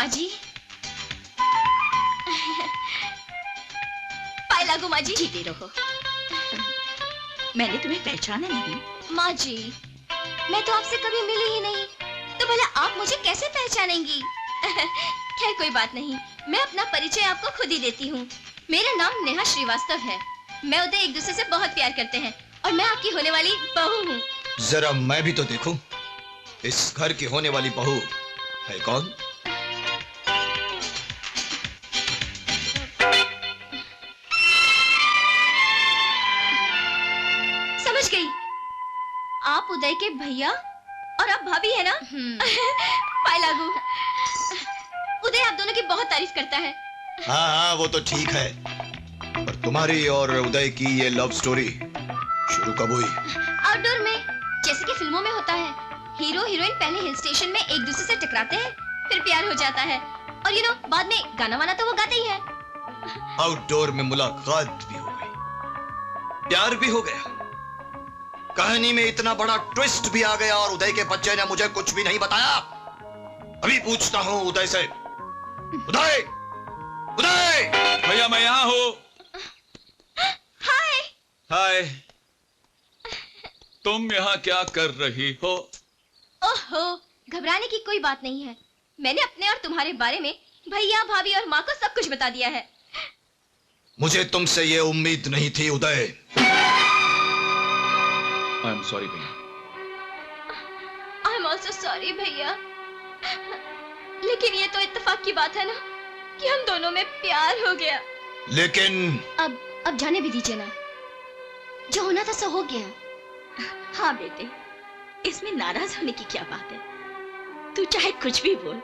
माँ जी। पाए लागू माँ जी। जीते रहो। मैंने तुम्हें पहचाना नहीं। माँ जी, मैं तो आपसे कभी मिली ही नहीं, तो भला आप मुझे कैसे पहचानेंगी? खैर कोई बात नहीं, मैं अपना परिचय आपको खुद ही देती हूँ। मेरा नाम नेहा श्रीवास्तव है। मैं उदय एक दूसरे से बहुत प्यार करते हैं और मैं आपकी होने वाली बहू हूँ। जरा मैं भी तो देखूं, इस घर की होने वाली बहू है कौन? समझ गई, आप उदय के भैया और आप भाभी है ना? पाए लागू, उदय आप दोनों की बहुत तारीफ करता है। हाँ हाँ वो तो ठीक है, पर तुम्हारी और उदय की ये लव स्टोरी शुरू कब हुई? आउटडोर में, जैसे कि फिल्मों में होता है। हीरो हीरोइन पहले हिल स्टेशन में एक दूसरे से टकराते हैं, फिर प्यार हो जाता है और बाद में गाना वाना तो वो गाते ही है। आउटडोर में मुलाकात भी हो गई, प्यार भी हो गया, कहानी में इतना बड़ा ट्विस्ट भी आ गया और उदय के बच्चे ने मुझे कुछ भी नहीं बताया। अभी पूछता हूँ उदय से। उदय, उदय! भैया मैं यहाँ हूँ। हाय। हाय। तुम यहाँ क्या कर रही हो? ओहो, घबराने की कोई बात नहीं है। मैंने अपने और तुम्हारे बारे में भैया भाभी और माँ को सब कुछ बता दिया है। मुझे तुमसे ये उम्मीद नहीं थी उदय। आई एम सॉरी भैया। आई एम ऑल्सो सॉरी भैया। लेकिन ये तो इत्तेफाक की बात है ना कि हम दोनों में प्यार हो गया। लेकिन अब जाने भी दीजिए ना, जो होना था सो हो गया। हाँ बेटे, इसमें नाराज होने की क्या बात है? तू चाहे कुछ भी बोल,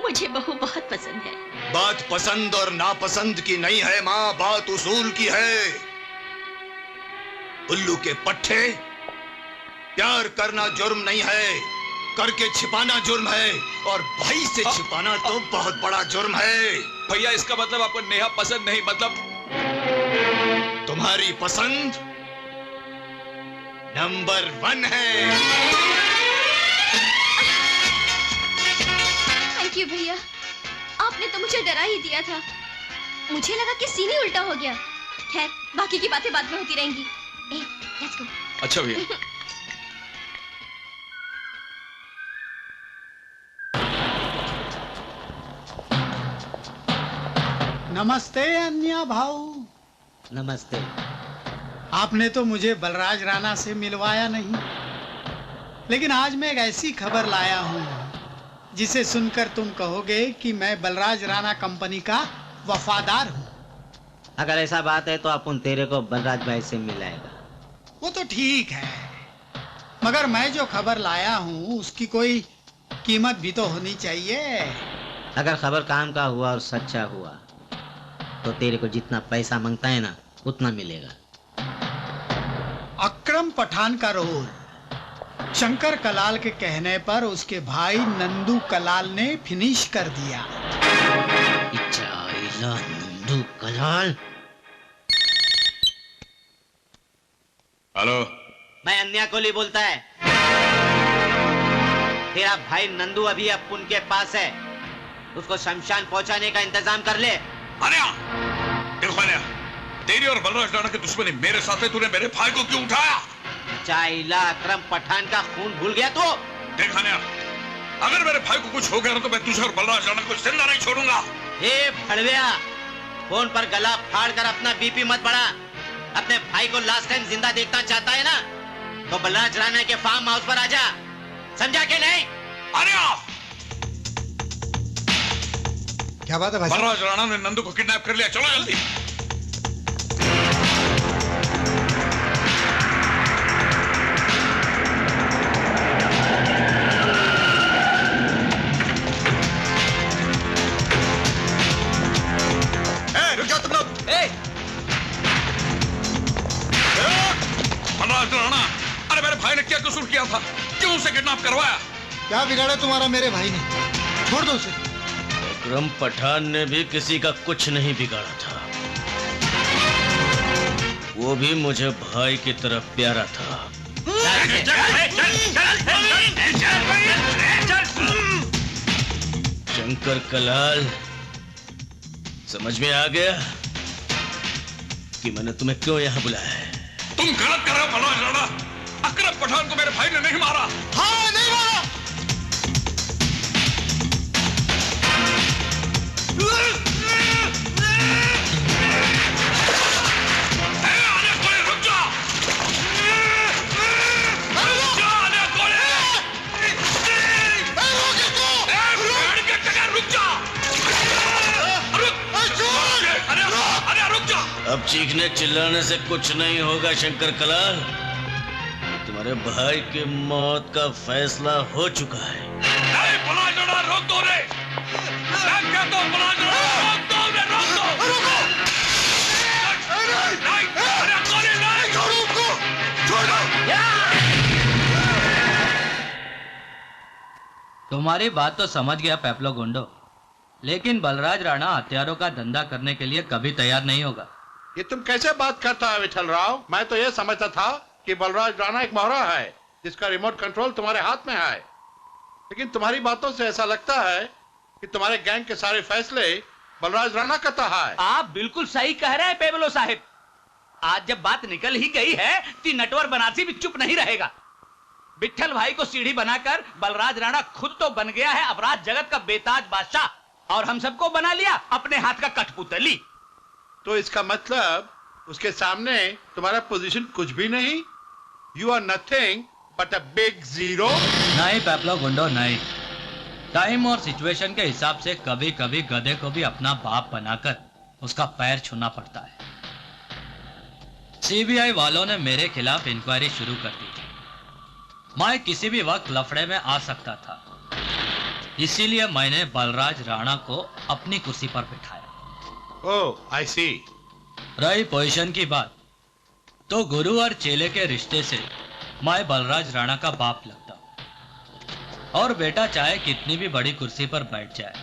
मुझे बहू बहुत पसंद है। बात पसंद और नापसंद की नहीं है माँ, बात उसूल की है। उल्लू के पट्टे, प्यार करना जुर्म नहीं है, करके छिपाना जुर्म है, और भाई से छिपाना तो बहुत बड़ा जुर्म है। भैया इसका मतलब आपको नेहा पसंद नहीं? मतलब तुम्हारी पसंद नंबर 1 है। थैंक यू भैया, आपने तो मुझे डरा ही दिया था। मुझे लगा कि सीन ही उल्टा हो गया। खैर बाकी की बातें बाद में होती रहेंगी। Let's go. अच्छा भैया। नमस्ते अन्या भाऊ। नमस्ते। आपने तो मुझे बलराज राणा से मिलवाया नहीं, लेकिन आज मैं एक ऐसी खबर लाया हूँ जिसे सुनकर तुम कहोगे कि मैं बलराज राणा कंपनी का वफादार हूँ। अगर ऐसा बात है तो अपन तेरे को बलराज भाई से मिलाएगा। वो तो ठीक है, मगर मैं जो खबर लाया हूँ उसकी कोई कीमत भी तो होनी चाहिए। अगर खबर काम का हुआ और सच्चा हुआ तो तेरे को जितना पैसा मांगता है ना उतना मिलेगा। अकरम पठान का रोल शंकर कलाल के कहने पर उसके भाई नंदू कलाल ने फिनिश कर दिया। नंदू कलाल। हेलो, मैं अन्या कोहली बोलता है। तेरा भाई नंदू अभी अपन के पास है, उसको शमशान पहुंचाने का इंतजाम कर ले। अन्या, देखो अन्या, तेरी और बलराज राणा की दुश्मनी मेरे साथ है, तूने मेरे भाई को क्यों उठाया? चाइला अकरम पठान का खून भूल गया तो? देख अन्या, अगर मेरे भाई को कुछ हो गया तो मैं तुझे और बलराज राणा को जिंदा नहीं छोड़ूंगा। हे फड़विया, फोन पर गला फाड़ कर अपना बीपी मत बढ़ा। अपने भाई को लास्ट टाइम जिंदा देखना चाहता है ना, तो बलराज राणा के फार्म हाउस पर आजा, समझा के नहीं? अन्या, क्या बात है भाई? बलराज राणा ने नंदू को किडनैप कर लिया, चलो जल्दी। रुक जाओ तुम लोग। बलराज राणा, अरे मेरे भाई ने क्या कसूर किया था? क्यों उसे किडनैप करवाया? क्या बिगाड़ा तुम्हारा मेरे भाई ने? छोड़ दो उसे। अकरम पठान ने भी किसी का कुछ नहीं बिगाड़ा था, वो भी मुझे भाई की तरफ प्यारा था। शंकर कलाल, समझ में आ गया कि मैंने तुम्हें क्यों यहाँ बुलाया है? तुम गलत कर रहे हो बलराज राणा। अकरम पठान को मेरे भाई ने नहीं मारा। हाँ, नहीं मारा। अब चीखने चिल्लाने से कुछ नहीं होगा शंकर कलाल। तुम्हारे भाई की मौत का फैसला हो चुका है। नहीं, बलराज राणा, रोक दो रे। मैं कहता हूं बलराज राणा, रोक दो रे, रोक दो। रुको। नहीं, अरे गोली नहीं, छोड़ो उसको, छोड़ दो। तुम्हारी बात तो समझ गया पेप्लो गुंडो, लेकिन बलराज राणा हथियारों का धंधा करने के लिए कभी तैयार नहीं होगा। ये तुम कैसे बात करता है विठल राव? मैं तो ये समझता था कि बलराज राणा एक मोहरा है जिसका रिमोट कंट्रोल तुम्हारे हाथ में है, लेकिन तुम्हारी बातों से ऐसा लगता है कि तुम्हारे गैंग के सारे फैसले बलराज राणा करता है। आप बिल्कुल सही कह रहे हैं पेबलो साहिब। आज जब बात निकल ही गई है तो नटवर बनारसी भी चुप नहीं रहेगा। विठल भाई को सीढ़ी बनाकर बलराज राणा खुद तो बन गया है अपराध जगत का बेताज बादशाह, और हम सबको बना लिया अपने हाथ का कठपुतली। तो इसका मतलब उसके सामने तुम्हारा पोजीशन कुछ भी नहीं। You are nothing but a big zero. नहीं पेप्लो गुंडो, नहीं। टाइम और सिचुएशन के हिसाब से कभी कभी गधे को भी अपना बाप बनाकर उसका पैर छूना पड़ता है। सीबीआई वालों ने मेरे खिलाफ इंक्वायरी शुरू कर दी थी। मैं किसी भी वक्त लफड़े में आ सकता था, इसीलिए मैंने बलराज राणा को अपनी कुर्सी पर बिठाया। ओह, आई सी। रही पोजीशन की बात, तो गुरु और चेले के रिश्ते से मैं बलराज राणा का बाप लगता हूं, और बेटा चाहे कितनी भी बड़ी कुर्सी पर बैठ जाए,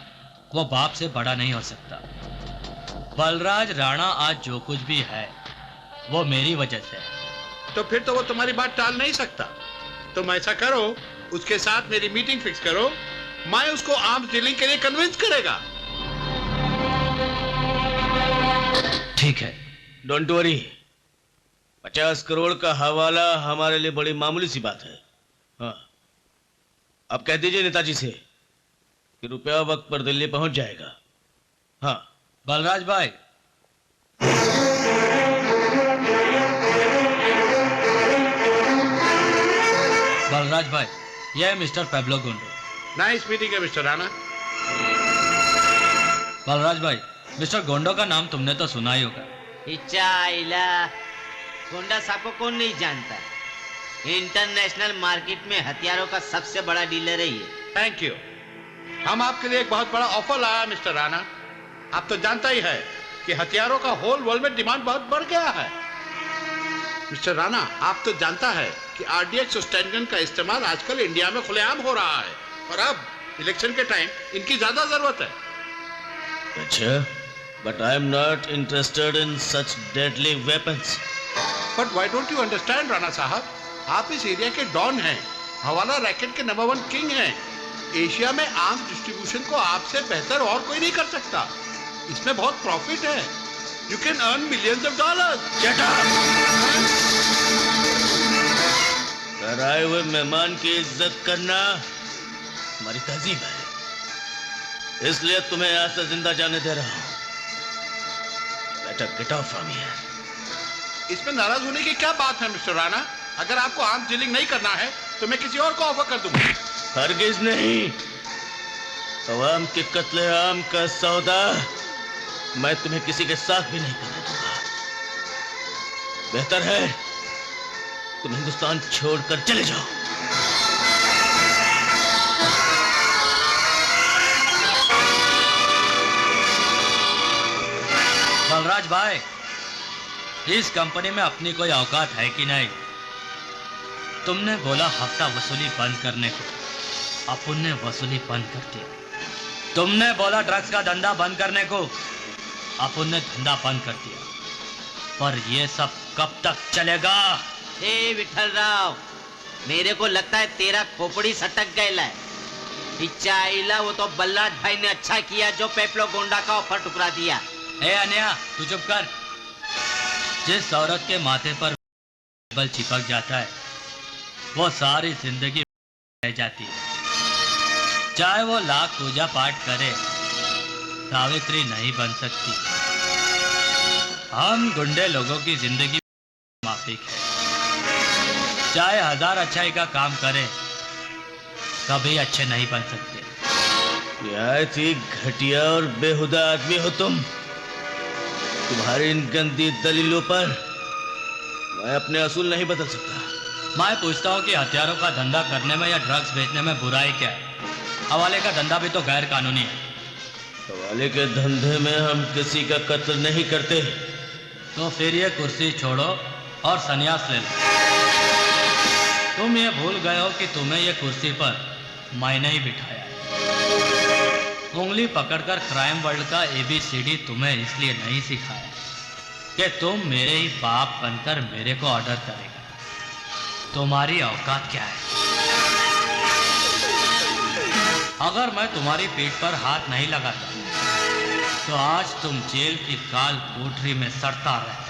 वो बाप से बड़ा नहीं हो सकता। बलराज राणा आज जो कुछ भी है वो मेरी वजह से है। तो फिर तो वो तुम्हारी बात टाल नहीं सकता। तुम ऐसा करो, उसके साथ मेरी मीटिंग फिक्स करो, मैं उसको आर्म्स डीलिंग के लिए कन्विंस करेगा। ठीक है। डोंट वरी, 50 करोड़ का हवाला हमारे लिए बड़ी मामूली सी बात है। हाँ, अब कह दीजिए नेताजी से कि रुपया वक्त पर दिल्ली पहुंच जाएगा। हाँ बलराज भाई, बलराज भाई, यह है मिस्टर पेब्लो गुंडो। नाइस मीटिंग है मिस्टर राणा। बलराज भाई, मिस्टर गोंडो का नाम तुमने तो सुना ही होगा। गोंडा साहब को कौन नहीं जानता? इंटरनेशनल मार्केट में हथियारों का सबसे बड़ा डीलर है ये। Thank you. हम आपके लिए एक बहुत बड़ा ऑफर लाया मिस्टर राणा। आप तो जानता ही है कि हथियारों का होल वर्ल्ड में डिमांड बहुत बढ़ गया है। मिस्टर राणा, आप तो जानता है कि आरडीएक्स और स्टैंड गन का इस्तेमाल आजकल इंडिया में खुलेआम हो रहा है, और अब इलेक्शन के टाइम इनकी ज्यादा जरूरत है। अच्छा, but I am not interested in such deadly weapons. But why don't you understand Rana साहब? आप इस एरिया के डॉन हैं, हवाला रैकेट के नंबर 1 किंग हैं। एशिया में आर्म्स डिस्ट्रीब्यूशन को आपसे बेहतर और कोई नहीं कर सकता। इसमें बहुत प्रॉफिट है। You can earn millions of dollars. Shut up! घर आए हुए मेहमान की इज्जत करना हमारी तहजीब है, इसलिए तुम्हें यहाँ से जिंदा जाने दे रहा हूँ। Better get off from here. इसमें नाराज होने की क्या बात है मिस्टर राणा? अगर आपको आर्म्स डीलिंग नहीं करना है तो मैं किसी और को ऑफर कर दूंगा। हरगिज नहीं। अवाम के कत्ले आम का सौदा मैं तुम्हें किसी के साथ भी नहीं करने दूंगा। बेहतर है तुम हिंदुस्तान छोड़कर चले जाओ। बलराज भाई, इस कंपनी में अपनी कोई औकात है कि नहीं? तुमने बोला हफ्ता वसूली बंद करने को, अपन ने वसूली बंद कर दी। तुमने बोला ड्रग्स का धंधा बंद करने को, अपन ने धंधा बंद कर दिया। पर ये सब कब तक चलेगा? हे विठल राव, मेरे को लगता है तेरा खोपड़ी सटक गया है। इच्छा वो तो बल्लाज भाई ने अच्छा किया जो पेपलो गोंडा का ऑफर टुकरा दिया। ए अनया तू चुप कर। जिस औरत के माथे पर बल चिपक जाता है वो सारी जिंदगी रह जाती है। चाहे वो लाख पूजा पाठ करे, सावित्री नहीं बन सकती। हम गुंडे लोगों की जिंदगी माफिक है। चाहे 1000 अच्छाई का काम करे, कभी अच्छे नहीं बन सकते। निहायत ही घटिया और बेहुदा आदमी हो तुम। तुम्हारी इन गंदी दलीलों पर मैं अपने असूल नहीं बदल सकता। मैं पूछता हूँ कि हथियारों का धंधा करने में या ड्रग्स बेचने में बुराई क्या है? हवाले का धंधा भी तो गैर कानूनी है। हवाले के धंधे में हम किसी का कत्ल नहीं करते। तो फिर ये कुर्सी छोड़ो और संन्यास ले लो। तुम ये भूल गए हो कि तुम्हें ये कुर्सी पर मैंने ही बिठाया है। उंगली पकड़कर क्राइम वर्ल्ड का ABCD तुम्हें इसलिए नहीं सिखाया कि तुम मेरे ही बाप बनकर मेरे को ऑर्डर करेगा। तुम्हारी औकात क्या है? अगर मैं तुम्हारी पीठ पर हाथ नहीं लगाता तो आज तुम जेल की काल कोठरी में सड़ता रहता।